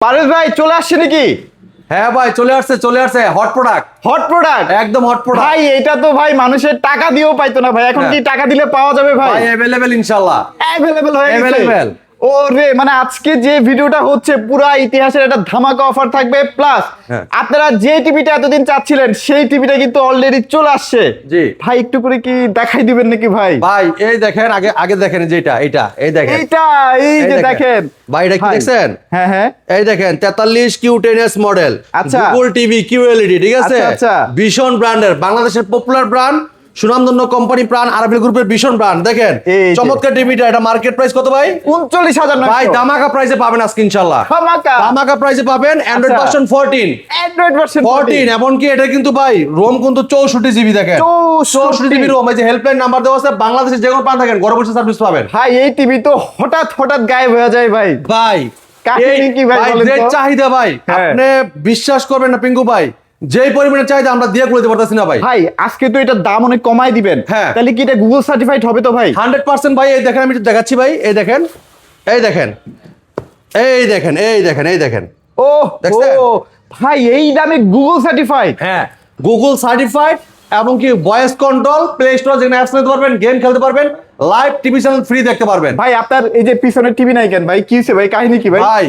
পারেশ ভাই চলে আসছে নাকি? হ্যাঁ ভাই চলে আসছে হট প্রোডাক্ট একদম হট প্রোডাক্ট ভাই এটা তো ভাই মানুষের টাকা দিয়েও পাইতো না ভাই, এখন কি টাকা দিলে পাওয়া যাবে ভাই? ভাই अवेलेबल ইনশাআল্লাহ অ্যাভেলেবল হয়ে গেছে। Available। ও রে, মানে আজকে যে ভিডিওটা হচ্ছে পুরা ইতিহাসের একটা ধামাকা অফার থাকবে, প্লাস হ্যাঁ। আপনারা যে টিভিটা এতদিন চাচ্ছিলেন সেই টিভিটা কিন্তু অলরেডি চলে আসছে। জি। ভাই একটু করে কি দেখাই দিবেন নাকি ভাই? ভাই এই দেখেন আগে দেখেন যেটা এই দেখেন এইটা এই যে দেখেন ভাই এটা কি ভাই। দেখছেন? হ্যাঁ হ্যাঁ এই দেখেন 43 Q10s মডেল আচ্ছা। গুগল টিভি QLED ঠিক আছে আচ্ছা, আচ্ছা। ভীষণ ব্র্যান্ডের বাংলাদেশের পপুলার ব্র্যান্ড সুনামধন্য কোম্পানি প্রাণ আরএফএল গ্রুপের ভীষণ ব্র্যান্ড দেখেন এই যে। চমৎকার টিভিটা এটা মার্কেট প্রাইস কত ভাই? 39,000 ভাই দামাকা প্রাইসে পাবেন আজকে ইনশাআল্লাহ ধামাকা দামাকা প্রাইসে পাবেন অ্যান্ড্রয়েড আচ্ছা। ভার্সন 14 অ্যান্ড্রয়েড ভার্সন 14 এমনকি এটা কিন্তু ভাই রোম কিন্তু 64 জিবি দেখেন 64 জিবি রোম এই যে হেল্পলাইন নাম্বার দেওয়া আছে বাংলাদেশের যে কোনো প্রান্ত থাকেন ঘরে বসে সার্ভিস পাবেন ভাই এই টিভি তো হঠাৎ গায়েব হয়ে যায় ভাই। ভাই কাহিনী কি ভাই বলেন যে তো? চাহিদা ভাই হ্যাঁ। আপনি বিশ্বাস করবেন না পিঙ্কু ভাই যেই পরিমাণে চাহিদা আমরা দিয়ে করে দিতে পারতেছি না ভাই ভাই আজকে তো এটার দাম অনেক কমাই দিবেন, হ্যাঁ। তাহলে কি এটা গুগল সার্টিফাইড হবে তো ভাই? 100% ভাই এই দেখেন আমি একটু দেখাচ্ছি ভাই এই দেখেন এই দেখেন ও দেখছেন? ও ভাই এই দামে গুগল সার্টিফাইড? হ্যাঁ গুগল সার্টিফাইড এমনকি ভয়েস কন্ট্রোল প্লে স্টোর যেখানে অ্যাপস নিতে পারবেন গেম খেলতে পারবেন লাইভ টিভি চ্যানেল ফ্রি দেখতে পারবেন ভাই আপনার এই যে পিছনের টিভি নাই কেন ভাই? কি হইছে ভাই, কাহিনী কি ভাই? ভাই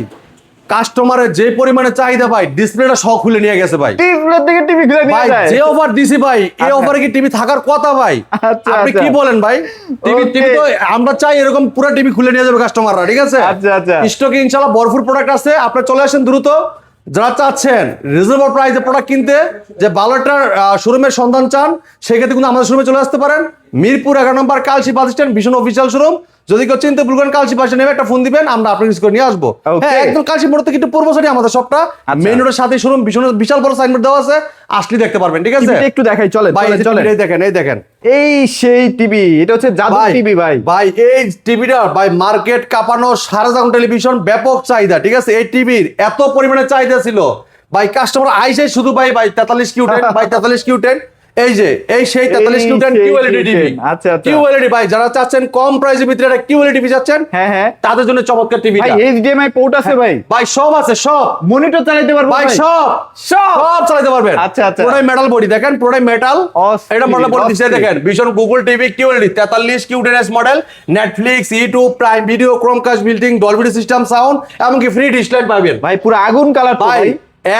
কাস্টমারের যে পরিমাণে চাহিদা ভাই ডিসপ্লেটা সহ খুলে নিয়ে গেছে ভাই টিভির থেকে টিভি খুলে নিয়ে ভাই যায়। যে অফার দিছি ভাই এই আচ্ছা। অফারে কি টিভি থাকার কথা ভাই আচ্ছা, আপনি আচ্ছা। কি বলেন ভাই টিভি Okay. টিভি তো আমরা চাই এরকম পুরো টিভি খুলে নিয়ে যাবে কাস্টমাররা ঠিক আছে আচ্ছা, আচ্ছা। স্টকে ইনশাআল্লাহ ভরপুর প্রোডাক্ট আছে আপনি চলে আসেন দ্রুত যারা চাচ্ছেন রিজনেবল প্রাইসে প্রোডাক্ট কিনতে যে ভালো একটা শোরুমের সন্ধান চান সেক্ষেত্রে কিন্তু আমাদের শোরুমে চলে আসতে পারেন Mirpur 11 number Kalshi bus stand ভীষণ অফিসিয়াল শোরুম যদি কেউ চিনতে ভুলবেন কালশি বাসে নেমে একটা ফোন দিবেন আমরা আপনাকে রিসিভ করে নিয়ে আসবো Okay. হ্যাঁ একদম কালশি মোড় থেকে একটু পূর্ব সাইডে আমাদের শপটা আচ্ছা। মেইন রোডের সাথে শোরুম ভীষণ বিশাল বড় সাইনবোর্ড দেওয়া আছে আসলে দেখতে পারবেন ঠিক আছে টিভিটা একটু দেখাই, চলেন ভাই চলেন চলেন। এই দেখেন এই সেই টিভি, এটা হচ্ছে জাদু টিভি ভাই। ভাই এই টিভিটা ভাই মার্কেট কাঁপানো সারা জাগান টেলিভিশন ব্যাপক চাহিদা ঠিক আছে এই টিভির এত পরিমাণে চাহিদা ছিল ভাই কাস্টমার আইসে শুধু ভাই 43 Q10 ভাই 43 Q10 এই যে এই সেই 43 Q10 সেই QLED টিভি আচ্ছা, আচ্ছা। QLED ভাই যারা চাচ্ছেন কম প্রাইসের ভিতরে একটা QLED টিভি চাচ্ছেন হ্যাঁ হ্যাঁ তাদের জন্য চমৎকার টিভিটা ভাই HDMI পোর্ট আছে ভাই, ভাই সব আছে সব মনিটর চালাতে পারবো ভাই ভাই? সব সব চালাতে পারবেন আচ্ছা, আচ্ছা। পুরোটাই মেটাল বডি দেখেন পুরোটাই মেটাল অস্থির, এটা মডেল বডি দিচ্ছে অস্থির। দেখেন ভীষণ Google TV QLED 43 Q10s model Netflix YouTube prime video Chromecast built in Dolby system sound এমনকি ফ্রি ডিশ লাইট পাবেন ভাই পুরো আগুন কালার তো ভাই ভাই।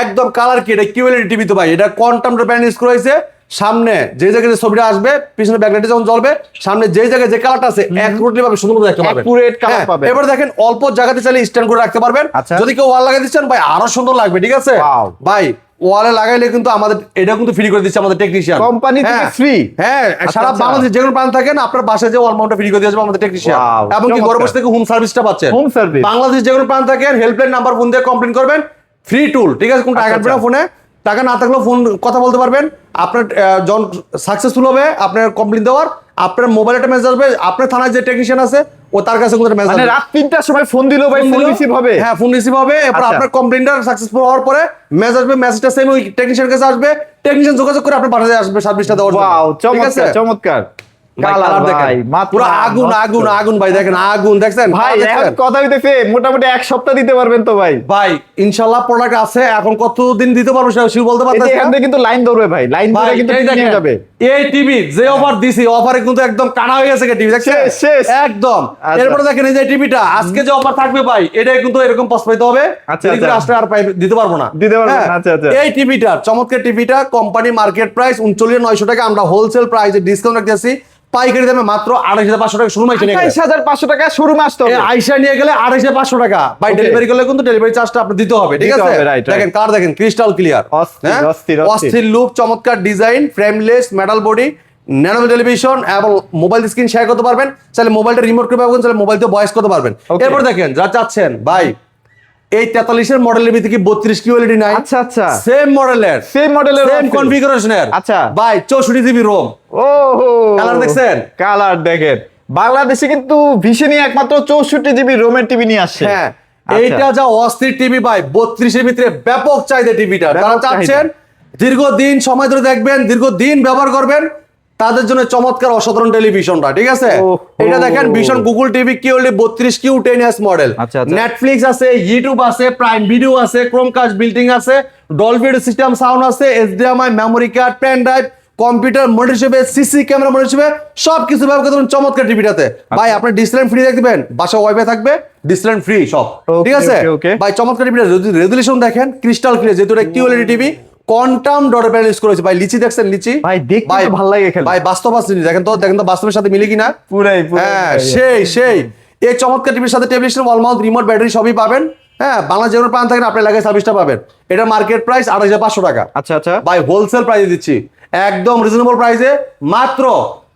একদম কালার কি এটা QLED টিভি তো ভাই এটা কোয়ান্টাম ব্যান্ড ইউজ করা হয়েছে সামনে যে জায়গায় যে ছবিটা আসবে পিছনে ব্যাকলাইটে যখন জ্বলবে সামনে যে জায়গায় যে কালারটা আছে অ্যাকুরেটলি ভাবে সুন্দর দেখতে পাবেন Accurate color হ্যাঁ, পাবেন। এবার দেখেন অল্প জায়গাতে চাইলে স্ট্যান্ড করে রাখতে পারবেন আচ্ছা। যদি কেউ ওয়াল লাগাই দিচ্ছেন ভাই আরো সুন্দর লাগবে ঠিক আছে Wow. ভাই ওয়ালে লাগাইলে কিন্তু আমাদের এটা কিন্তু ফ্রি করে দিচ্ছে আমাদের টেকনিশিয়ান কোম্পানি থেকে free? হ্যাঁ সারা আচ্ছা। বাংলাদেশে যে কোনো প্রান্ত থাকেন আপনার বাসায় যে ওয়াল মাউন্টটা ফ্রি করে দিয়ে আসবে আমাদের টেকনিশিয়ান Wow, এবং কি ঘরে চমৎকার। বসে থেকে হোম সার্ভিসটা পাচ্ছেন Home service। বাংলাদেশ যে কোনো প্রান্ত থাকেন হেল্পলাইন নাম্বার ফোন দিয়ে কমপ্লেন করবেন ফ্রি টুল ঠিক আছে কোন টাকা আচ্ছা, কাটবে না আচ্ছা। ফোনে টাকা না থাকলেও ফোন কথা বলতে পারবেন আপনার যখন সাকসেসফুল হবে আপনার কমপ্লেন দেওয়ার আপনার মোবাইলে একটা মেসেজ আসবে আপনার থানায় যে টেকনিশিয়ান আছে ও তার কাছে কোনো মেসেজ মানে রাত 3টার সময় ফোন দিলেও ভাই ফোন রিসিভ হবে? হ্যাঁ ফোন রিসিভ হবে এরপর আচ্ছা। আপনার কমপ্লেনটা সাকসেসফুল হওয়ার পরে মেসেজ আসবে মেসেজটা সেম ওই টেকনিশিয়ানের কাছে আসবে টেকনিশিয়ান যোগাযোগ করে আপনার বাসায় আসবে সার্ভিসটা দেওয়ার জন্য ওয়াও ঠিক আছে চমৎকার চমৎকার ভাই, কালার colour দেখেন। ভাই মাত্র পুরো আগুন নষ্ট। আগুন আগুন ভাই দেখেন আগুন দেখছেন ভাই colour এখন দেখছেন? কথা হইতেছে মোটামুটি এক সপ্তাহ দিতে পারবেন তো ভাই? ভাই ইনশাআল্লাহ প্রোডাক্ট আছে এখন কতদিন দিতে পারবো সেটা শিউ বলতে এই যে পারতেছি এখান না। থেকে কিন্তু লাইন ধরবে ভাই, লাইন ভাই ধরে কিন্তু এই নিয়ে দেখেন, যাবে। এই টিভি যে অফার দিছি অফারে কিন্তু একদম কানা হয়ে গেছে টিভি দেখছেন শেষ, শেষ। একদম আচ্ছা। এরপরে দেখেন এই যে টিভিটা আজকে যে অফার থাকবে ভাই এটা কিন্তু এরকম পাস পাইতে হবে আচ্ছা, যদি করে আচ্ছা। আসলে আর দিতে পারবো না দিতে পারবেন না, হ্যাঁ, আচ্ছা, আচ্ছা। এই টিভিটা চমৎকার টিভিটা কোম্পানি মার্কেট প্রাইস 39,900 টাকা আমরা হোলসেল প্রাইসে ডিসকাউন্ট রাখতেছি পাইকারি দামে মাত্র 28,500 টাকা শুরু মাইছে 28,500 টাকা শোরুমে আসতে হবে। আইসা নিয়ে গেলে 28,500 টাকা ভাই Okay. ডেলিভারি করলে কিন্তু ডেলিভারি চার্জটা আপনি দিতে হবে ঠিক দিতে আছে হবে, right, right. দেখেন কার দেখেন ক্রিস্টাল ক্লিয়ার অস্থির, অস্থির, অস্থির। অস্থির লুক চমৎকার design frameless metal body nano television এবং মোবাইল স্ক্রিন শেয়ার করতে পারবেন চাইলে মোবাইলটা রিমোট করে পাবেন চাইলে মোবাইল দিয়ে ভয়েস করতে পারবেন Okay. এরপর দেখেন যা চাচ্ছেন ভাই এই 43 এর মডেলের ভিতরে কি 32 QLED নাই আচ্ছা আচ্ছা সেম মডেলের সেম মডেলের সেম কনফিগারেশনের আচ্ছা। ভাই 64 জিবি রোম ও Colour দেখছেন? কালার দেখেন বাংলাদেশে কিন্তু ভীষণই একমাত্র 64 জিবি রোমের টিভি নিয়ে আসছে। হ্যাঁ আচ্ছা। এইটা যা অস্থির টিভি ভাই 32 এর ভিতরে ব্যাপক চাহিদা টিভিটা ব্যাপক যারা চাচ্ছেন দীর্ঘদিন সময় ধরে দেখবেন দীর্ঘদিন ব্যবহার করবেন তাদের জন্য চমৎকার অসাধারণ টেলিভিশনটা, ঠিক আছে? ওহো। এটা দেখেন vision Google TV QLED 32Q 10s model. আচ্ছা, আচ্ছা। নেটফ্লিক্স আছে, ইউটিউব আছে, প্রাইম ভিডিও আছে, ক্রোমকাস্ট বিল্ডিং আছে, ডলবি সিস্টেম সাউন্ড আছে, HDMI, memory card, pen drive, computer monitor হিসেবে, সিসি ক্যামেরা মনিটর হিসেবে সবকিছু ব্যবহার করতে পারেন চমৎকার টিভিটাতে। ভাই আপনি ডিসপ্লে ফ্রি দেখবেন, বাসায় ওয়াইফাই থাকবে, ডিসপ্লে ফ্রি সব, Okay, ঠিক আছে? okay, okay. ভাই চমৎকার টিভিটা যদি রেজুলেশন দেখেন ক্রিস্টাল ক্লিয়ার, যেহেতু এটা কিউএলইডি টিভি, কোয়ান্টাম ডটের প্যানেল ইউজ করেছে। ভাই লিচি দেখছেন, লিচি ভাই দেখতে তো ভালো লাগে খেলে। ভাই বাস্তব আছে, দেখেন তো বাস্তবের সাথে মিলে কিনা। পুরাই হ্যাঁ সেই এই চমৎকার টিভির সাথে টেলিভিশন, ওয়াল মাউন্ট, রিমোট, ব্যাটারি সবই পাবেন। হ্যাঁ, বাংলা যে কোনো প্রান্ত থাকেন আপনি এলাকায় সার্ভিসটা পাবেন। এটা মার্কেট প্রাইস 2500 টাকা। আচ্ছা আচ্ছা, ভাই হোলসেল প্রাইসে দিচ্ছি, একদম রিজনেবল প্রাইসে, মাত্র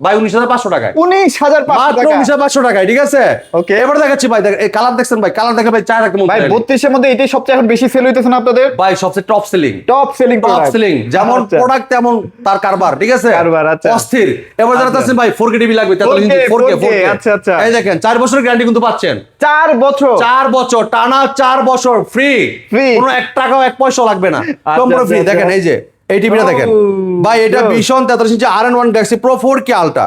ভাই 19,500 টাকায়। 19,500 মাত্র টাকা। 19,500 টাকায়, ঠিক আছে? Okay. এবার দেখাচ্ছি ভাই, এই কালার দেখছেন ভাই, কালার দেখে ভাই চায় রাখতে মন ভাই চায়। 32 এর মধ্যে এটাই সবচেয়ে এখন বেশি সেল হইতেছে না আপনাদের? ভাই সবচেয়ে top selling, top selling top selling, যেমন আচ্ছা। প্রোডাক্ট তেমন তার কারবার, ঠিক আছে? কারবার, আচ্ছা। অস্থির। এবার যারা আচ্ছা। চাচ্ছেন ভাই 4K টিভি লাগবে, 4K, আচ্ছা, আচ্ছা। এই দেখেন 4 বছরের গ্যারান্টি কিন্তু পাচ্ছেন। 4 বছর 4 বছর টানা, 4 বছর ফ্রি, Free। কোনো 1 টাকাও 1 পয়সাও লাগবে না, আচ্ছা, সম্পূর্ণ ফ্রি। আচ্ছা, দেখেন এই যে এই টিভিটা দেখেন ও, ভাই, এটা good। ভীষণ 43 ইঞ্চি R&1 Galaxy pro 4K ultra,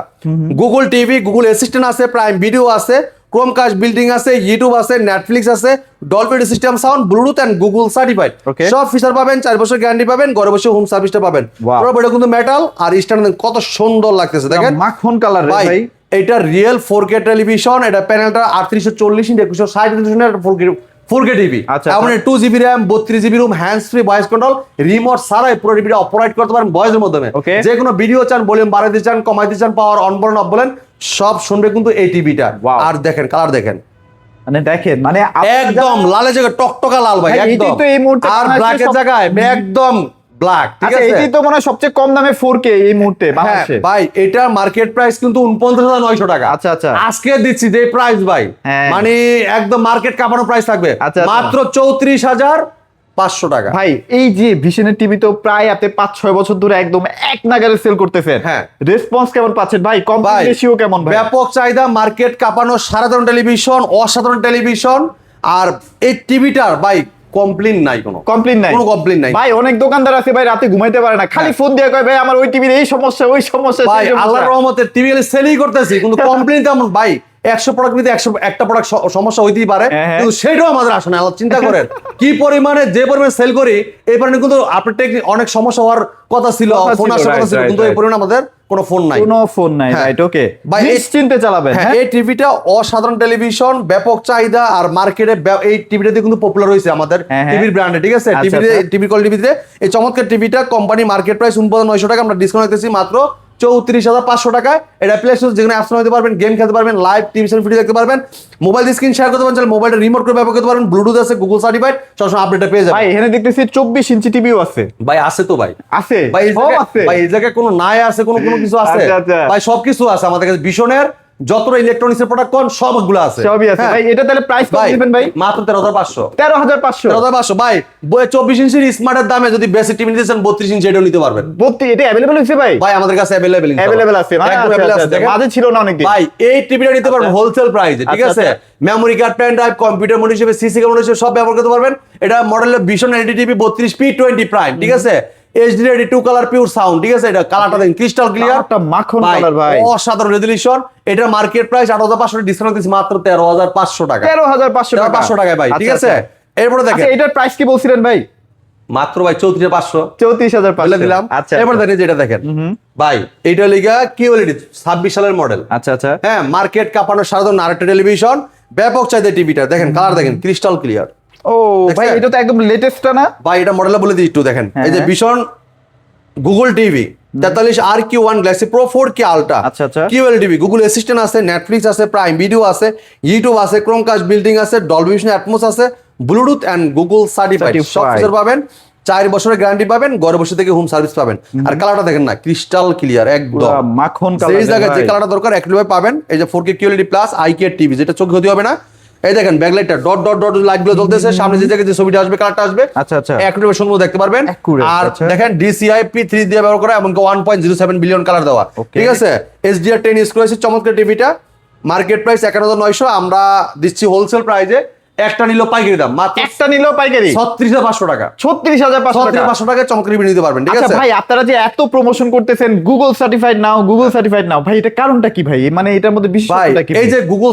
Google TV, Google assistant আছে, প্রাইম ভিডিও আছে, ক্রোমকাস্ট বিল্ডিং আছে, ইউটিউব আছে, নেটফ্লিক্স আছে, Dolby system sound, Bluetooth and Google certified, Okay। সব ফিচার পাবেন, 4 বছর গ্যারান্টি পাবেন, ঘরে বসে হোম সার্ভিসটা পাবেন। Wow। পুরো এটা কিন্তু মেটাল আর স্ট্যান্ড, কত সুন্দর লাগতেছে দেখেন মাখন কালার রে ভাই। ভাই। এটা রিয়েল 4K টেলিভিশন, এটা প্যানেলটা 3840 ইঞ্চি 2160 রেজোলিউশনের 4K টিভি। আচ্ছা, এমন 2GB RAM, 32GB room, hands free voice control, remote ছাড়াই পুরো টিভিটা অপারেট করতে পারেন ভয়েসের মাধ্যমে। Okay। যে কোনো ভিডিও চান, ভলিউম বাড়াইতে চান, কমাইতে চান, পাওয়ার অন বলেন অফ বলেন, সব শুনবে কিন্তু এই টিভিটা। Wow। আর দেখেন কালার দেখেন, মানে দেখেন, মানে একদম লালের জায়গায় টকটকা লাল ভাই, ভাই, এটাই একদম। তো এই মুহূর্তে আর বাংলাদেশের ব্ল্যাকের সব- জায়গায় একদম ব্ল্যাক, ঠিক আচ্ছা, আছে? এটাই তো মনে হয় সবচেয়ে কম দামে 4K এই মুহূর্তে হ্যাঁ বাংলাদেশে। ভাই, এটা মার্কেট প্রাইস কিন্তু 49,900 টাকা। আচ্ছা, আচ্ছা। আজকে দিচ্ছি যে প্রাইস ভাই, হ্যাঁ। মানে একদম মার্কেট কাঁপানো প্রাইস থাকবে, আচ্ছা, আচ্ছা। মাত্র 34,500 টাকা। ভাই এই যে ভিশনের টিভি তো প্রায় আপনি 5-6 বছর ধরে একদম এক নাগারে সেল করতেছেন। হ্যাঁ। রেসপন্স কেমন পাচ্ছেন ভাই? কম ভাই রেশিও কেমন ভাই? ব্যাপক চাহিদা, মার্কেট কাঁপানো সাধারণ টেলিভিশন, অসাধারণ টেলিভিশন। আর এই টিভিটার ভাই কমপ্লেইন নাই, কমপ্লেইন নাই, কোনো কমপ্লেইন নাই ভাই। অনেক দোকানদার আছে ভাই, রাতে ঘুমাইতে পারে না, খালি ফোন দিয়ে কয় ভাই আমার ওই টিভির এই সমস্যা, ওই সমস্যা, ভাই সেই সমস্যা। আল্লাহর রহমতে টিভি সেলই করতেছি, কিন্তু কমপ্লেইন তেমন ভাই 100 প্রোডাক্ট নিতে 101টা প্রোডাক্ট সমস্যা হইতেই পারে, হ্যাঁ, হ্যাঁ। কিন্তু সেটাও আমাদের আসে না। আল্লাহ চিন্তা করেন কি পরিমাণে, যে পরিমাণে সেল করি এই পরিমাণে কিন্তু আপনার অনেক সমস্যা হওয়ার কথা ছিল, কথা ফোন ছিল, আসার কথা right, ছিল, right, কিন্তু এই right। পরিমাণে আমাদের কোনো ফোন নাই। কোনো ফোন নাই, হ্যাঁ। রাইট, ওকে ভাই, এই- নিশ্চিন্তে চালাবেন। হ্যাঁ, হ্যাঁ, এই টিভিটা অসাধারণ টেলিভিশন, ব্যাপক চাহিদা, আর মার্কেটে এই টিভিটা দিয়ে কিন্তু পপুলার হয়েছে আমাদের হ্যাঁ, হ্যাঁ। টিভির ব্র্যান্ডে, ঠিক আছে? আচ্ছা, টিভিতে আচ্ছা। টিভি কল টিভিতে এই চমৎকার টিভিটা কোম্পানি মার্কেট প্রাইস 49,900 টাকা, আমরা ডিসকাউন্ট দিতেছি মাত্র 34,500 টাকায়। এটা প্লে স্টোর যেখানে অ্যাপস নিতে পারবেন, গেম খেলতে পারবেন, লাইভ টিভি ভিডিও দেখতে পারবেন, মোবাইল স্ক্রিন শেয়ার করতে পারবেন, মোবাইলটা রিমোট করে ব্যবহার করতে পারবেন, ব্লুটুথ আছে, গুগল সার্টিফাইড, সবসময় আপডেটটা পেয়ে যাবেন। ভাই এখানে দেখতেছি 24 ইঞ্চি টিভিও আছে। ভাই আছে তো ভাই, আছে ভাই এই সব জায়গায়- আছে। ভাই এই জায়গায় কোনো নাই আছে, কোনো কিছু আছে আচ্ছা, আচ্ছা। ভাই, সবকিছু আছে আমাদের কাছে। ভীষণের যতটা ইলেকট্রনিক্স এর প্রোডাক্ট কোন সবগুলো আছে, সবই আছে হ্যাঁ। ভাই। এটা তাহলে প্রাইস কত ভাই দিবেন ভাই? মাত্র 13,500। 13,500। 13,500 ভাই। 24 ইঞ্চির স্মার্টের দামে যদি বেসিক টিভি নিতে চান 32 ইঞ্চি এটাও নিতে পারবেন 32 এটা अवेलेबल হইছে ভাই? ভাই, আমাদের কাছে অ্যাভেলেবেল अवेलेबल আছে না? একদম আচ্ছা, available আচ্ছা, আছে, দেখেন। মাঝে ছিল না অনেকদিন। ভাই এই টিভিটা নিতে পারবেন হোলসেল প্রাইসে, ঠিক আচ্ছা, আছে? Memory card, pen drive, computer monitor হিসেবে, সিসি ক্যামেরা হিসেবে সব ব্যবহার করতে পারবেন। এটা মডেলের ভীষণ এলইডি টিভি 32P20 প্রাইম, ঠিক আছে? HD ready 2 colour pure sound, ঠিক আছে? এটা কালারটা দেখেন ক্রিস্টাল ক্লিয়ার, কালারটা মাখন কালার ভাই। অসাধারণ রেজোলিউশন। এটা মার্কেট প্রাইস 8,500, ডিসকাউন্ট দিচ্ছি মাত্র 13,500 টাকা। 13,500 টাকা। 500 টাকায় ভাই, ঠিক আচ্ছা, আছে? এরপরে আচ্ছা, দেখেন এটার প্রাইস কি বলছিলেন ভাই? মাত্র ভাই 34,500 বলে 34,500 দিলাম। আচ্ছা, এবার দেখেন যেটা দেখেন ভাই, এইটা লিগা কিউএলইডি 26 সালের মডেল। আচ্ছা, আচ্ছা। হ্যাঁ, মার্কেট কাঁপানো সাধারণ আরেকটা টেলিভিশন, ব্যাপক চাহিদা টিভিটা দেখেন, কালার দেখেন ক্রিস্টাল ক্লিয়ার। ও ভাই, দেখছেন? এটা তো একদম লেটেস্টটা না? ভাই এটা মডেলটা বলে দিই একটু দেখেন, এই যে হ্যাঁ। ভীষণ Google TV 43 RQ1 Galaxy pro 4K ultra, আচ্ছা, আচ্ছা। কিউএল টিভি, গুগল অ্যাসিস্ট্যান্ট আছে, নেটফ্লিক্স আছে, প্রাইম ভিডিও আছে, ইউটিউব আছে, ক্রোমকাস্ট বিল্ডিং আছে, ডলবি ভিশন অ্যাটমস আছে, ব্লুটুথ এন্ড গুগল সার্টিফাইড, সব Certified। ফিচার পাবেন। 4 বছরের গ্যারান্টি পাবেন, ঘরে বসে থেকে হোম সার্ভিস পাবেন। আর কালারটা দেখেন না, ক্রিস্টাল ক্লিয়ার একদম, পুরা মাখন সেই কালার জায়গায় যে ভাই। কালারটা দরকার একটু পাবেন। এই যে 4K QLED plus ICARE TV, যেটা চোখে ক্ষতি হবে না। এই দেখেন ব্যাকলাইটটা ডট ডট ডট লাইট গুলো জ্বলতেছে, সামনে যে জায়গায় যে ছবিটা আসবে, কালারটা আসবে, আচ্ছা, আচ্ছা। অ্যাকুরেট সুন্দর দেখতে পারবেন। Accurate, আর আচ্ছা। দেখেন DCI P3 দিয়ে ব্যবহার করা, এমনকি 1.07 বিলিয়ন কালার দেওয়া, Okay। ঠিক আছে? HDR10 ইউজ করেছে চমৎকার টিভিটা। মার্কেট প্রাইস 51,900, আমরা দিচ্ছি হোলসেল প্রাইসে একটা নিলো পাইকারি দাম মাত্র একটা নিলেও পাইকারি 36,500 টাকা। 36,500 টাকা। 36,500 টাকায় চমৎকার টিভি নিতে পারবেন, ঠিক আচ্ছা আছে? ভাই, আপনারা যে এত প্রমোশন করতেছেন গুগল সার্টিফাইড নাও, গুগল সার্টিফাইড নাও, ভাই এটা কারণটা কি ভাই? মানে এটার মধ্যে ভাই বিশেষত্বটা কি? এই যে গুগল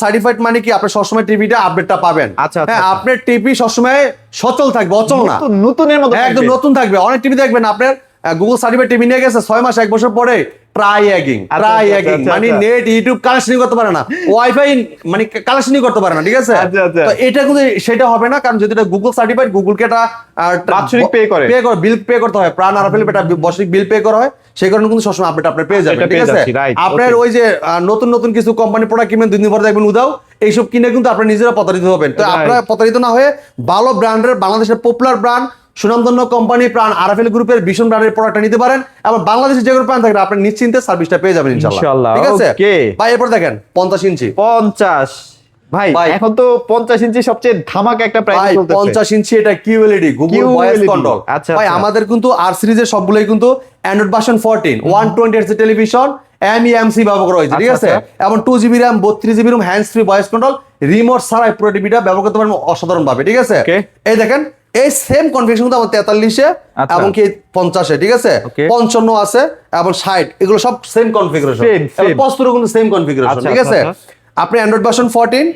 সার্টিফাইড মানে কি আপনি সবসময় টিভিটা আপডেটটা পাবেন। আচ্ছা, আচ্ছা, হ্যাঁ, আচ্ছা। আপনার টিভি সবসময় সচল থাকবে, অচল না। নতুনের মতো হ্যাঁ, একদম থাকবে। নতুন থাকবে। অনেক টিভি দেখবেন আপনার গুগল সার্টিফাইড টিভি নিয়ে গেছে 6 মাস 1 বছর পরে ট্রাই অ্যাগিং আচ্ছা, আচ্ছা, মানে আচ্ছা। নেট ইউটিউব কানেকশনই করতে পারে না, ওয়াইফাই মানে কানেকশনই করতে পারে না, ঠিক আছে? আচ্ছা, আচ্ছা। তো এটা কিন্তু সেটা হবে না, কারণ যদি এটা গুগল সার্টিফাইড, গুগলকে এটা বাৎসরিক pay করে। বিল পে করতে হয়, প্রাণ আরএফএল এটা বার্ষিক বিল পে করা হয়, সেই কারণে কিন্তু সবসময় আপডেট আপনি পেয়ে যাবেন, এটা ঠিক পেয়ে আছে? যাচ্ছি, right, আপনার okay. ওই যে নতুন নতুন কিছু কোম্পানি প্রোডাক্ট কিনবেন 2 দিন পরে দেখবেন উদাও, এইসব কিনে কিন্তু আপনারা নিজেরা প্রতারিত হবেন। তো Right. আপনারা প্রতারিত না হয়ে ভালো ব্র্যান্ডের, বাংলাদেশের পপুলার ব্র্যান্ড, সুনামধন্য কোম্পানি প্রাণ আরএফএল গ্রুপের ভীষণ ব্র্যান্ডের প্রোডাক্টটা নিতে পারেন, এবং বাংলাদেশের যে কোনো প্রান্ত থাকলে আপনি নিশ্চিন্তে সার্ভিসটা পেয়ে যাবেন ইনশাআল্লাহ, ইনশাআল্লাহ, ঠিক আছে? okay. ভাই এরপর দেখেন 50 ইঞ্চি। 50 ভাই, ভাই। এখন তো 50 ইঞ্চি সবচেয়ে ধামাকা একটা প্রাইস ভাই চলতেছে। 50 ইঞ্চি এটা QLED, Google voice QLED control. আচ্ছা, ভাই আচ্ছা। আমাদের কিন্তু আর সিরিজের সবগুলোই কিন্তু Android version 14 120 hertz television, MEMC ব্যবহার করা হয়েছে, ঠিক আচ্ছা, আছে? আচ্ছা। এবং 2GB RAM 32GB room, hands free voice control, remote ছাড়াই পুরো টিভিটা ব্যবহার করতে পারবেন অসাধারণ ভাবে, ঠিক আছে? Okay. এই দেখেন এই সেম কনফিগারেশন কিন্তু আমার 43-এ আচ্ছা। এবং কি 50-এ, ঠিক আছে? Okay. 55 আছে এবং 60, এগুলো সব সেম কনফিগারেশন, Same, same. 75 কিন্তু সেম কনফিগারেশন, আচ্ছা, ঠিক আচ্ছা, আছে? আচ্ছা। আপনি Android version 14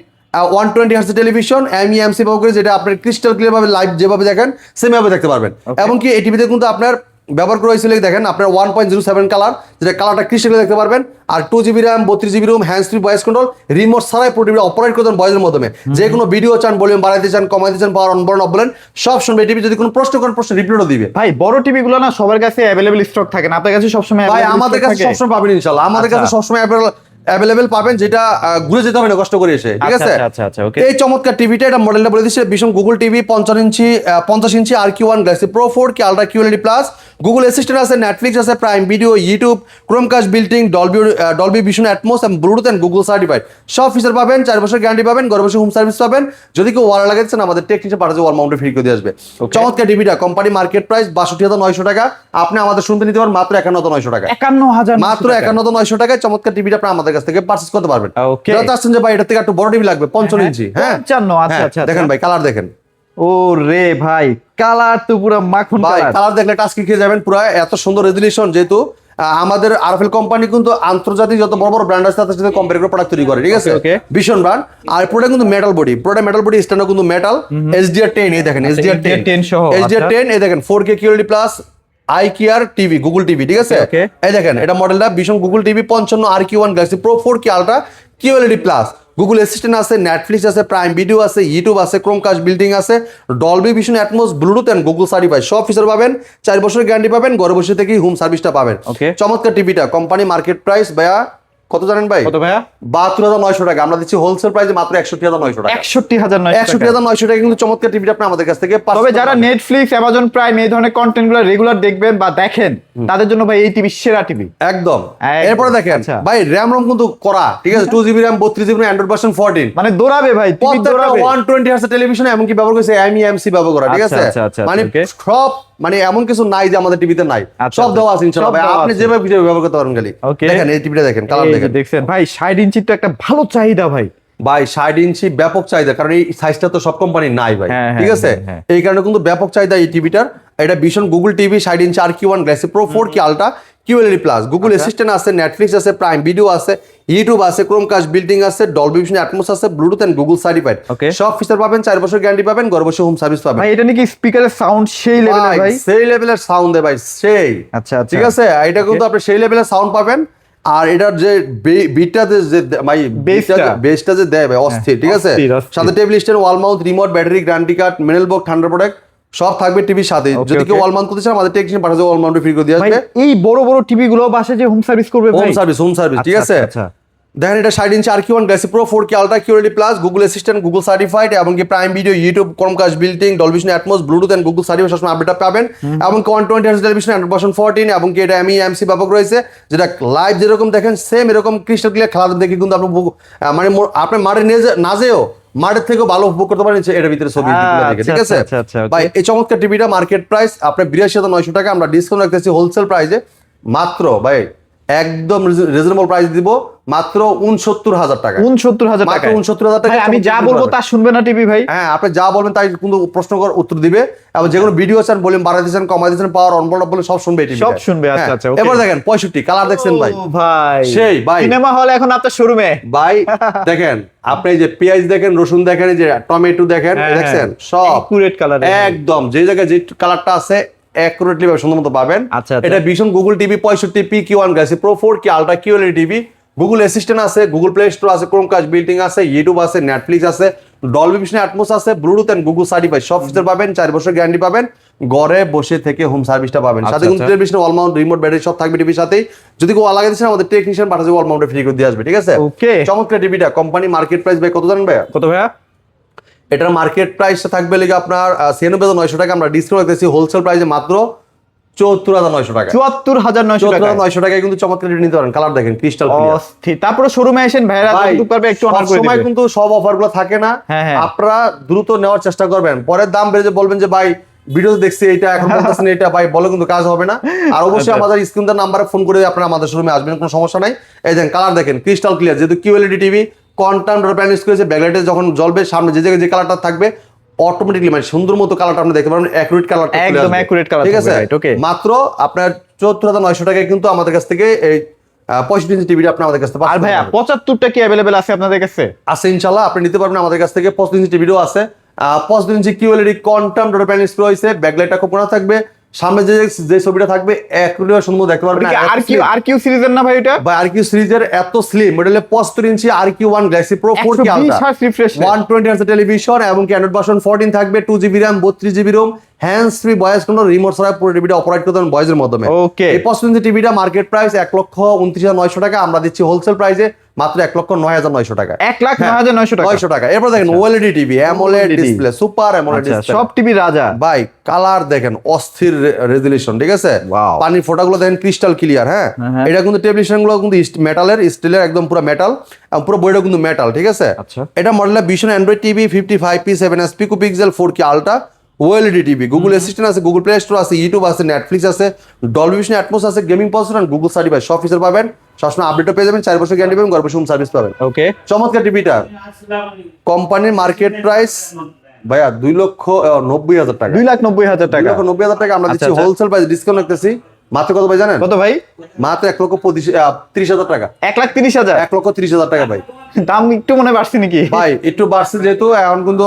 120 hertz television, MEMC ব্যবহার করে, যেটা আপনি ক্রিস্টাল ক্লিয়ার ভাবে লাইভ যেভাবে দেখেন সেম ভাবে দেখতে পারবেন। এবং কি এই টিভিতে কিন্তু আপনার ব্যবহার করা হয়েছিল, দেখেন আপনার 1.07 কালার, যেটা কালারটা ক্রিস্টাল ক্লিয়ার দেখতে পারবেন, আর 2GB RAM 32GB room, hands free voice control, remote ছাড়াই পুরো টিভি অপারেট করতেন ভয়েসের মাধ্যমে। যে কোনো ভিডিও চান, ভলিউম বাড়াইতে চান, কমাইতে চান, পাওয়ার অন বলেন অফ বলেন, সব শুনবে। টিভি যদি কোনো প্রশ্ন করেন, প্রশ্ন রিপ্লাইও দিবে। ভাই বড় টিভি গুলো না সবার কাছে অ্যাভেলেবল স্টক থাকে না, আপনার কাছে সবসময় ভাই available আমাদের stock কাছে থাকে? সবসময় পাবেন ইনশাআল্লাহ, আমাদের আচ্ছা। কাছে সবসময় অ্যাভেলেবেল পাবেন, যেটা ঘুরে যেতে হবে না কষ্ট করে এসে, ঠিক আচ্ছা, আছে? আচ্ছা, আচ্ছা, okay. এই চমৎকার টিভিটা, এটা মডেলটা বলে দিচ্ছে, ভীষণ গুগল টিভি 50 ইঞ্চি RQ1 Galaxy pro 4K ultra QLED plus, Google assistant আছে, নেটফ্লিক্স আছে, prime video, YouTube, Chromecast বিল্টিং, Dolby vision atoms এবং ব্লুটুথ এন্ড গুগল সার্টিফাইড সব ফিচার পাবেন। 4 বছর গ্যারান্টি পাবেন, ঘরে বসে হোম সার্ভিস পাবেন। যদি কেউ ওয়াল লাগাচ্ছেন, আমাদের টেকনিশিয়ান পাঠাতে ওয়াল মাউন্টে ফ্রি করে দিয়ে আসবে। চমৎকার টিভিটা কোম্পানি মার্কেট প্রাইস 62,900 টাকা, আপনি আমাদের শুনতে নিতে পারেন মাত্র 51,900 টাকা। 51,000 মাত্র 51,900 টাকায় চমৎকার টিভিটা আপনি আমাদের কাছ থেকে পারচেজ করতে পারবেন। Okay. যারা চাচ্ছেন যে ভাই এটা থেকে একটু বড় টিভি লাগবে 55 ইঞ্চি, হ্যাঁ 55, আচ্ছা, হ্যাঁ, আচ্ছা, দেখেন আচ্ছা। ভাই কালার দেখেন, ও রে ভাই, কালার তো পুরো মাখন ভাই কালার। কালার দেখলে টাচ খেয়ে যাবেন পুরো, এত সুন্দর রেজুলেশন। যেহেতু আমাদের আরএফএল কোম্পানি কিন্তু আন্তর্জাতিক যত বড় বড় ব্র্যান্ড আছে তাদের সাথে কম্পেয়ার করে প্রোডাক্ট তৈরি করে, ঠিক আছে? Okay, okay. ভীষণ ব্র্যান্ড। আর প্রোডাক্ট কিন্তু মেটাল বডি, মেটাল বডি, স্ট্যান্ডও কিন্তু মেটাল, HDR 10, এই দেখেন HDR 10 HDR 10 সহ, HDR আচ্ছা। 10, এই দেখেন 4K QLED plus IQR TV, Google TV, ঠিক আছে? Okay, okay. এই দেখেন এটা মডেলটা ভীষণ Google TV 55 RQ1 Galaxy pro 4K ultra QLED plus, Google assistant আছে, নেটফ্লিক্স আছে, প্রাইম ভিডিও আছে, ইউটিউব আছে, ক্রোমকাস্ট বিল্ডিং আছে, Dolby vision Atmos, Bluetooth and Google certified সব ফিচার পাবেন। 4 বছরের গ্যারান্টি পাবেন, ঘরে বসে থেকেই হোম সার্ভিসটা পাবেন। Okay. চমৎকার টিভিটা কোম্পানি মার্কেট প্রাইস ভাইয়া কত জানেন ভাই? কত ভাইয়া? 72,900 টাকা। আমরা দিচ্ছি হোলসেল প্রাইসে মাত্র 61,900 টাকা। 61,900 61,900 টাকা কিন্তু চমৎকার টিভিটা আপনি আমাদের কাছ থেকে তবে যারা নেটফ্লিক্স, অ্যামাজন প্রাইম এই ধরনের কন্টেন্ট গুলো রেগুলার দেখবেন বা দেখেন, তাদের জন্য ভাই এই টিভি সেরা টিভি। একদম। একদম। এরপরে দেখেন আচ্ছা। ভাই র্যাম রম কিন্তু করা, ঠিক আছে? 2GB RAM 32GB Android version 14, মানে দৌড়াবে ভাই, টিভি প্রত্যেকটা দৌড়াবে। 120 হার্টজ টেলিভিশনে এমনকি ব্যবহার করেছে এমইএমসি ব্যবহার করা, ঠিক আচ্ছা, আছে? আচ্ছা, আচ্ছা, মানে okay. সব মানে এমন কিছু নাই যে আমাদের টিভিতে নাই, আচ্ছা, সব আচ্ছা। দেওয়া আছে ইনশাআল্লাহ সব ভাই, দেওয়া আপনি আছে। যেভাবে খুশি ব্যবহার করতে পারবেন খালি। Okay. দেখেন এই টিভিটা দেখেন, কালার এই যে দেখেন দেখছেন ভাই, 60 ইঞ্চির তো একটা ভালো চাহিদা ভাই। ভাই 60 ইঞ্চি ব্যাপক চাহিদা, কারণ এই সাইজটা তো সব কোম্পানি নাই ভাই, হ্যাঁ, ঠিক হ্যাঁ, আছে? হ্যাঁ। এই কারণে কিন্তু ব্যাপক চাহিদা এই টিভিটার। এটা ভীষণ গুগল টিভি 60 ইঞ্চি RQ1 Galaxy pro 4K ultra QLED plus, Google assistant আছে, নেটফ্লিক্স আছে, প্রাইম ভিডিও আছে, ইউটিউব আছে, ক্রোমকাস্ট বিল্ডিং আছে, ডলবি ভিশন অ্যাটমস আছে, Bluetooth and Google certified Okay. সব ফিচার পাবেন। 4 বছর গ্যারান্টি পাবেন, ঘরে বসে হোম সার্ভিস পাবেন। ভাই এটা নাকি স্পিকারের সাউন্ড সেই লেভেলের ভাই। সেই লেভেলের সাউন্ড দেয় ভাই, সেই। আচ্ছা, আচ্ছা। ঠিক আছে, এটা কিন্তু আপনি সেই লেভেলের সাউন্ড পাবেন। আর এটার যে বিটটা যে ভাই বেসটা যে দেয় ভাই অস্থির, ঠিক আছে? অস্থির, অস্থির। সাথে table stand, wall mount, remote, battery, guarantee card, মিনেল বক্স, ঠান্ডা প্রোডাক্ট সব থাকবে টিভির সাথে। Okay, যদি কেউ okay. ওয়াল মাউন্ট করতে চান, আমাদের টেকনিশিয়ান পাঠাতে ওয়াল মাউন্ট ফ্রি করে দিয়ে ভাই আসবে। এই বড় বড় টিভি গুলো বাসায় যে হোম সার্ভিস করবে ভাই। হোম সার্ভিস, ঠিক আচ্ছা, আছে? আচ্ছা। দেখেন এটা 60 ইঞ্চি RQ1 Galaxy pro 4K ultra QLED plus, Google assistant, Google certified, এমনকি prime video, YouTube, Chromecast built in, Dolby vision Atmos, Bluetooth and Google certified সবসময় আপডেট পাবেন। এবং 120 হার্টজ টেলিভিশন অ্যান্ড্রয়েড ভার্সন 14, এবং কি এটা এমইএমসি ব্যবহার রয়েছে, যেটা লাইভ যেরকম দেখেন সেম এরকম ক্রিস্টাল ক্লিয়ার খেলা দেখে কিন্তু আপনি মানে আপনি মাঠে না যেও মাঠের থেকেও ভালো উপভোগ করতে পারেন এর ভিতরে ছবি দেখে, ঠিক আছে? আচ্ছা, আচ্ছা, okay. ভাই এই চমৎকার টিভিটা মার্কেট প্রাইস আপনার 82,900 টাকা, আমরা ডিসকাউন্ট রাখতেছি হোলসেল প্রাইসে মাত্র ভাই একদম রিজনেবল প্রাইস দিব মাত্র 69,000 টাকা। 69,000 মাত্র টাকা। 69,000 টাকা। আমি যা বলবো তা শুনবে না টিভি ভাই? হ্যাঁ, আপনি যা বলবেন তাই কিন্তু প্রশ্ন উত্তর দিবে, এবং যে কোনো ভিডিও চান বলেন, বাড়াই দিচ্ছেন, কমাই দিচ্ছেন, পাওয়ার অন বল বলে সব শুনবে টিভি, সব শুনবে। আচ্ছা আচ্ছা, ওকে। এবার দেখেন 65 কালার দেখছেন ভাই, ও ভাই, সেই ভাই সিনেমা হল এখন আপনার শোরুমে ভাই। দেখেন আপনি এই যে পেঁয়াজ দেখেন, রসুন দেখেন, এই যে টমেটো দেখেন, হ্যাঁ, দেখছেন হ্যাঁ। সব একুরেট কালার একদম যে জায়গায় যে কালারটা আছে অ্যাকুরেটলি ভাবে সুন্দর মতো পাবেন। আচ্ছা, আচ্ছা। এটা ভীষণ Google TV 65 PQ1 Galaxy pro 4K ultra QLED TV, Google assistant আছে, গুগল প্লে স্টোর আছে, ক্রোমকাস্ট বিল্ডিং আছে, ইউটিউব আছে, নেটফ্লিক্স আছে, ডলবি ভিশন অ্যাটমস আছে, ব্লুটুথ এন্ড গুগল সার্টিফাইড সব ফিচার পাবেন, 4 বছর গ্যারান্টি পাবেন, ঘরে বসে থেকে হোম সার্ভিসটা পাবেন, সাথে কিন্তু টেলিভিশন ওয়াল মাউন্ট রিমোট ব্যাটারি সব থাকবে টিভির সাথে। যদি কেউ লাগাই দিচ্ছেন আমাদের টেকনিশিয়ান পাঠাতে ওয়াল মাউন্টে ফ্রি করে দিয়ে আসবে, ঠিক আছে? ওকে। চমৎকার টিভিটা কোম্পানি মার্কেট প্রাইস ভাই কত জানেন ভাই? কত ভাইয়া? এটার মার্কেট প্রাইসটা থাকবে লিখে আপনার 96,900 টাকা, আমরা ডিসকাউন্ট রাখতেছি হোলসেল প্রাইসে মাত্র 74,900 টাকা। 74,900 টাকা। 74,900 টাকায় কিন্তু চমৎকার টিভি নিতে পারেন, কালার দেখেন ক্রিস্টাল ক্লিয়ার। অস্থির। তারপরে শোরুমে আসেন ভাইরা যতটুকু পারবে একটু অনার করে সময় দিবে। কিন্তু সব অফারগুলো থাকে না, হ্যাঁ, হ্যাঁ। আপনারা দ্রুত নেওয়ার চেষ্টা করবেন, পরে দাম বেড়ে যে বলবেন যে ভাই ভিডিও দেখছি এটা এখন বলতেছেন এটা, ভাই বলে কিন্তু কাজ হবে না। আর অবশ্যই আচ্ছা। আমাদের স্ক্রিন নাম্বারে ফোন করে আপনারা আমাদের শোরুমে আসবেন, কোনো সমস্যা নাই। এই দেখেন কালার দেখেন ক্রিস্টাল ক্লিয়ার, যেহেতু QLED TV quantum dot panel use করেছে, ব্যাকলাইটে যখন জ্বলবে সামনে যে জায়গায় যে কালারটা থাকবে অটোমেটিকলি মানে সুন্দর মতো কালারটা আপনি দেখতে পারবেন, অ্যাকুরেট কালারটা একদম অ্যাকুরেট কালার, ঠিক আছে? ওকে। মাত্র আপনার 74,900 টাকায় কিন্তু আমাদের কাছ থেকে এই 65 ইঞ্চি টিভিটা আপনি আমাদের কাছ থেকে আর ভাইয়া 75টা কি अवेलेबल আছে আপনাদের কাছে? আছে ইনশাআল্লাহ, আপনি নিতে পারবেন আমাদের কাছ থেকে। 65 ইঞ্চি টিভিও আছে, 65 ইঞ্চি QLED quantum dot panel use করা হয়েছে, ব্যাকলাইটটা খুব মোটা থাকবে, সামনে যে ছবিটা থাকবে অ্যাকুরেট সুন্দর দেখতে পারবেন। আরকিউ সিরিজের না ভাই এটা? বা আরকিউ সিরিজের এত স্লিম মডেলে 75 ইঞ্চি RQ1 Galaxy pro 4K ultra 120 hertz television এবং অ্যান্ড্রয়েড ভার্সন 14 থাকবে, 2GB RAM 32GB ROM, hands free voice control, remote ছাড়া পুরো টিভিটা অপারেট করতে পারেন ভয়েসের মাধ্যমে। ওকে। এই 65 ইঞ্চি টিভিটা মার্কেট প্রাইস 1,29,900 টাকা, আমরা দিচ্ছি হোলসেল প্রাইসে মাত্র 1,09,900 টাকা। 1,09,900 টাকা। 900 টাকা। এরপর দেখেন OLED TV, AMOLED display, super AMOLED display, সব টিভি রাজা ভাই কালার দেখেন অস্থির রেজুলেশন, ঠিক আছে? Wow. পানির ফোঁটাগুলো দেখেন ক্রিস্টাল ক্লিয়ার। হ্যাঁ, হ্যাঁ। এটা কিন্তু টেলিভিশন গুলো কিন্তু মেটালের, স্টিলের, একদম পুরো মেটাল, পুরো বইটা কিন্তু মেটাল, ঠিক আছে? আচ্ছা। এটা model vision Android TV 55P7S পিকোপিক্সেল 4K ultra OLED TV, Google assistant আছে, গুগল প্লে স্টোর আছে, ইউটিউব আছে, নেটফ্লিক্স আছে, ডলবি ভিশন অ্যাটমস আছে, গেমিং প্রসেসর আর গুগল সার্টিফাইড সব ফিচার পাবেন, সবসময় আপডেটও পেয়ে যাবেন, 4 বছর গ্যারান্টি পাবেন, ঘর বসে হোম সার্ভিস পাবেন। ওকে। চমৎকার টিভিটা কোম্পানির মার্কেট প্রাইস ভাইয়া 2,90,000 টাকা। 2,90,000 টাকা। 2,90,000 টাকা আমরা দিচ্ছি আচ্ছা। হোলসেল প্রাইস, ডিসকাউন্ট রাখতেছি মাত্র কত ভাই জানেন? কত ভাই? মাত্র 1,30,000 টাকা। 1,30,000। 1,30,000 টাকা ভাই। দাম একটু মনে বাড়ছে নাকি ভাই? একটু বাড়ছে, যেহেতু এখন কিন্তু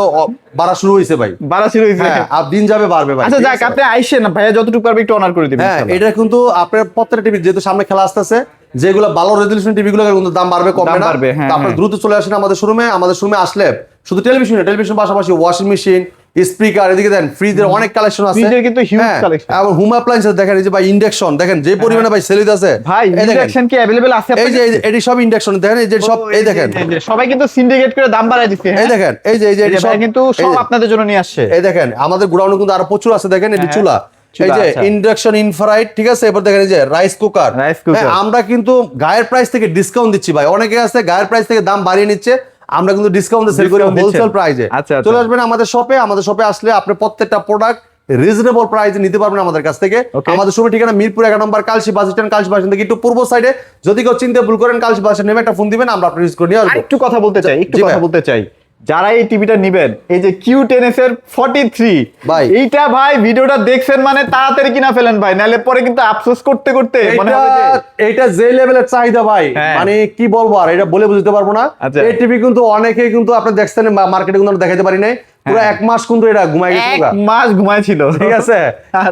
বাড়া শুরু হয়েছে ভাই, বাড়া শুরু হয়েছে? হ্যাঁ, আর দিন যাবে বাড়বে ভাই। আচ্ছা ঠিক যাক, আছে? আপনি আইসেন না ভাইয়া, যতটুকু পারবে একটু অনার করে দিবেন। হ্যাঁ, এটা কিন্তু আপনার প্রত্যেকটা টিভি যেহেতু সামনে খেলা আসতেছে, যেগুলো ভালো রেজুলেশন টিভিগুলো কিন্তু দাম বাড়বে, কমবে দাম না। বাড়বে, হ্যাঁ, তো আপনারা হ্যাঁ। দ্রুত চলে আসেন আমাদের শোরুমে। আমাদের শোরুমে আসলে শুধু টেলিভিশন পাশাপাশি ওয়াশিং মেশিন, স্পিকার, এদিকে দেন ফ্রিজের অনেক কালেকশন আছে। ফ্রিজের কিন্তু হিউজ হ্যাঁ, কালেকশন। এবং হোম অ্যাপ্লায়েন্স দেখেন, এই যে ভাই ইন্ডাকশন দেখেন যে পরিমাণে ভাই সেল হইতাছে ভাই এই দেখেন, ইন্ডাকশন কি अवेलेबल আছে এই যে এটি সব ইন্ডাকশন দেখেন, এই যে সব এই দেখেন, সবাই কিন্তু সিন্ডিকেট করে দাম বাড়ায় দিচ্ছে। এই দেখেন, এই যে এটি সব কিন্তু এই সব যে- আপনাদের জন্য নিয়ে আসছে। এই দেখেন আমাদের গোডাউনে কিন্তু আরো প্রচুর আছে, দেখেন এটি হ্যাঁ, চুলা, এই যে আচ্ছা। ইন্ডাকশন ইনফ্রারেড, ঠিক আছে? এবার দেখেন এই যে রাইস কুকার। Rice cooker. আমরা কিন্তু গায়ের প্রাইস থেকে ডিসকাউন্ট দিচ্ছি ভাই, অনেকে আছে গায়ের প্রাইস থেকে দাম বাড়িয়ে নিচ্ছে, আমরা কিন্তু ডিসকাউন্টে সেল করি Discount হোলসেল দিচ্ছেন। প্রাইসে। আচ্ছা, আচ্ছা। চলে আসবেন আমাদের শপে, আমাদের শপে আসলে আপনি প্রত্যেকটা প্রোডাক্ট রিজনেবল প্রাইসে নিতে পারবেন আমাদের কাছ থেকে। Okay. আমাদের শপের ঠিকানা Mirpur 11 number Kalshi bus stand, Kalshi bus stand থেকে একটু পূর্ব সাইডে। যদি কেউ চিন্তা ভুল করেন কালশি বাস স্ট্যান্ড নেমে একটা ফোন দিবেন, আমরা আপনার রিস্ক করে নিয়ে আসবো। একটু কথা বলতে চাই, একটু জি কথা ভাই। বলতে চাই। যারা এই টিভিটা নিবেন, এই যে Q10s এর 43 ভাই। এইটা ভাই ভিডিওটা দেখছেন মানে তাড়াতাড়ি কিনা ফেলেন ভাই, নাহলে পরে কিন্তু আফসোস করতে করতে মনে হবে যে এটা যে লেভেলের চাহিদা ভাই, হ্যাঁ। মানে কি বলবো আর, এটা বলে বুঝতে পারবো না। আচ্ছা। এই টিভি কিন্তু অনেকে কিন্তু আপনি দেখছেন মার্কেটে কিন্তু আমরা দেখাতে পারি নাই, পুরো 1 মাস কিন্তু এটা ঘুমাই গেছে। 1 মাস ঘুমাইছিল, ঠিক আছে?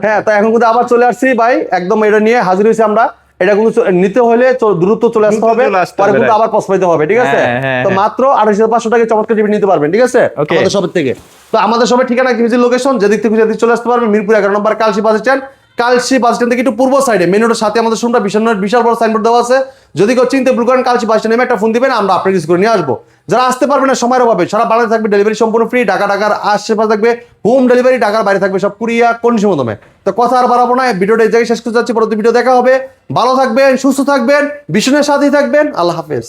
হ্যাঁ, তো এখন কিন্তু আবার চলে আসছি ভাই, একদম এটা নিয়ে হাজির হয়েছি আমরা। এটা কিন্তু নিতে হলে দ্রুত চলে আসতে দ্রুত হবে, চলে আসতে পরে হবে, কিন্তু right. আবার পছন্দ হবে, ঠিক আছে? হ্যাঁ, হ্যাঁ, তো হ্যাঁ। মাত্র 28,500 টাকা চমৎকার টিভি নিতে পারবেন, ঠিক আছে? Okay. আমাদের শপের থেকে। তো আমাদের শপের ঠিকানা কি লোকেশন, যেদিক থেকে যেদিক চলে আসতে পারবেন, Mirpur 11 number Kalshi bus stand, Kalshi bus stand থেকে একটু পূর্ব সাইডে মেন রোডের সাথে আমাদের শোরুমটা বিশাল বড় সাইনবোর্ড দেওয়া আছে। যদি কেউ চিনতে ভুল করেন কালশি বাস স্ট্যান্ড নেমে একটা ফোন দিবেন, আমরা আপনার কিছু করে নিয়ে আসবো। যারা আসতে পারবেন না সময়ের অভাবে, সারা বাংলাদেশে থাকবে ডেলিভারি সম্পূর্ণ ফ্রি, ঢাকার আশেপাশে থাকবে হোম ডেলিভারি, ঢাকার বাইরে থাকবে সব কুরিয়ার কন্ডিশন মাধ্যমে। তো কথা আর বাড়াবো না, ভিডিওটা এই জায়গায় শেষ করতে যাচ্ছি, পরবর্তী ভিডিও দেখা হবে। ভালো থাকবেন, সুস্থ থাকবেন, বিষ্ণুর সাথেই থাকবেন। আল্লাহ হাফেজ।